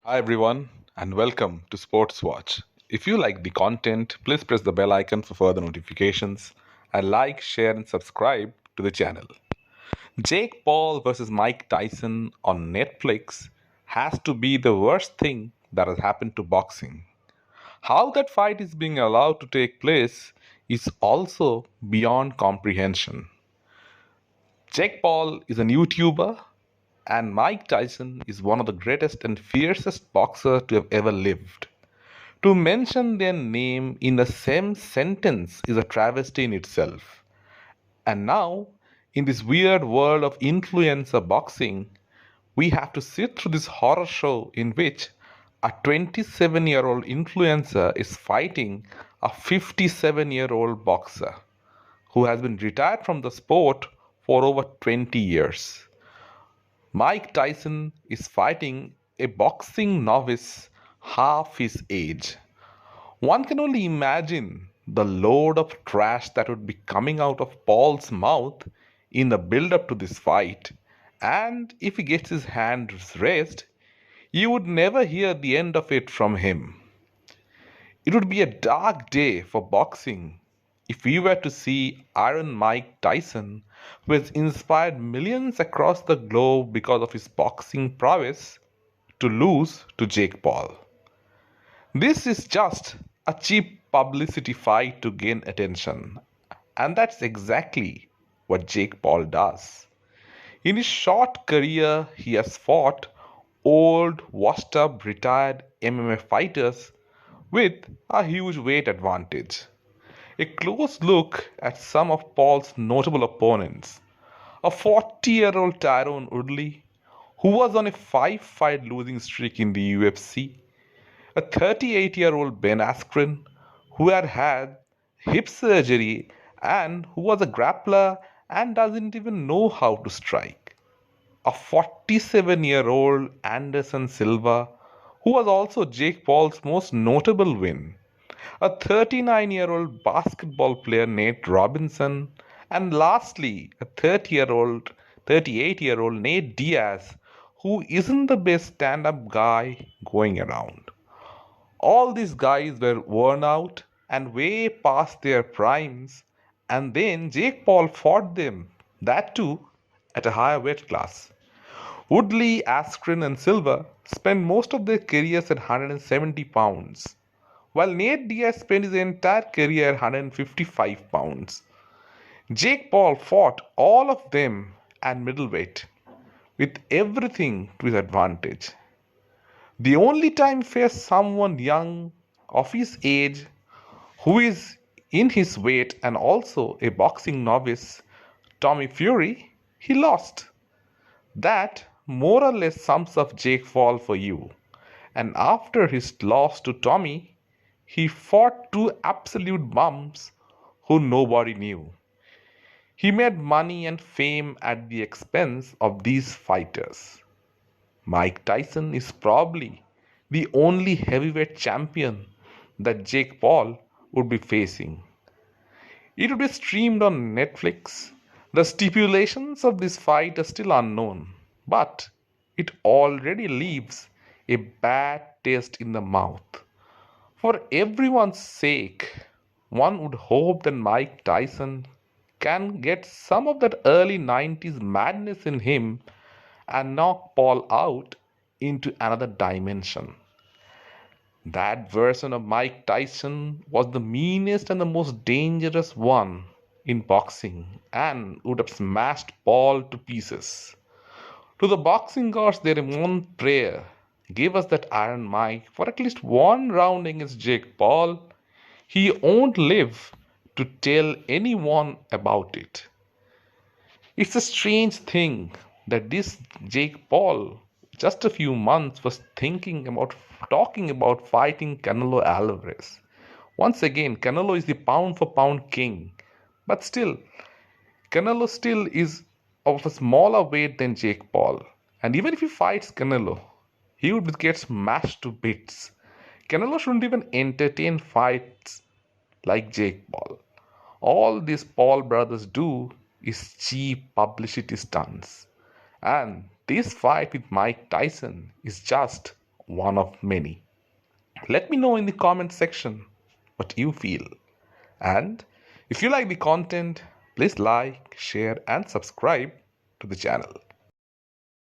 Hi everyone, and welcome to Sports Watch. If you like the content, please press the bell icon for further notifications and like, share, and subscribe to the channel. Jake Paul versus Mike Tyson on Netflix has to be the worst thing that has happened to boxing. How that fight is being allowed to take place is also beyond comprehension. Jake Paul is an YouTuber, and Mike Tyson is one of the greatest and fiercest boxers to have ever lived. To mention their name in the same sentence is a travesty in itself. And now, in this weird world of influencer boxing, we have to sit through this horror show in which a 27-year-old influencer is fighting a 57-year-old boxer who has been retired from the sport for over 20 years. Mike Tyson is fighting a boxing novice half his age. One can only imagine the load of trash that would be coming out of Paul's mouth in the build up to this fight, and if he gets his hands raised, you would never hear the end of it from him. It would be a dark day for boxing if we were to see Iron Mike Tyson, who has inspired millions across the globe because of his boxing prowess, to lose to Jake Paul. This is just a cheap publicity fight to gain attention, and that's exactly what Jake Paul does. In his short career, he has fought old, washed up, retired MMA fighters with a huge weight advantage. A close look at some of Paul's notable opponents: a 40-year-old Tyrone Woodley, who was on a 5 fight losing streak in the UFC, a 38-year-old Ben Askren who had had hip surgery and who was a grappler and doesn't even know how to strike, a 47-year-old Anderson Silva who was also Jake Paul's most notable win, a 39-year-old basketball player Nate Robinson, and lastly a 38-year-old Nate Diaz, who isn't the best stand-up guy going around. All these guys were worn out and way past their primes, and then Jake Paul fought them, that too at a higher weight class. Woodley, Askren, and Silva spent most of their careers at 170 pounds, while Nate Diaz spent his entire career at 155 pounds. Jake Paul fought all of them at middleweight, with everything to his advantage. The only time he faced someone young of his age who is in his weight and also a boxing novice, Tommy Fury, he lost. That more or less sums up Jake Paul for you. And after his loss to Tommy, he fought two absolute bums who nobody knew. He made money and fame at the expense of these fighters. Mike Tyson is probably the only heavyweight champion that Jake Paul would be facing. It would be streamed on Netflix. The stipulations of this fight are still unknown, but it already leaves a bad taste in the mouth. For everyone's sake, one would hope that Mike Tyson can get some of that early 90s madness in him and knock Paul out into another dimension. That version of Mike Tyson was the meanest and the most dangerous one in boxing and would have smashed Paul to pieces. To the boxing gods, their one prayer: give us that Iron Mike for at least one round against Jake Paul. He won't live to tell anyone about it. It's a strange thing that this Jake Paul, just a few months, was thinking about talking about fighting Canelo Alvarez. Once again, Canelo is the pound for pound king, but still, Canelo still is of a smaller weight than Jake Paul. And even if he fights Canelo, he would get smashed to bits. Canelo shouldn't even entertain fights like Jake Paul. All these Paul brothers do is cheap publicity stunts. And this fight with Mike Tyson is just one of many. Let me know in the comment section what you feel. And if you like the content, please like, share, and subscribe to the channel.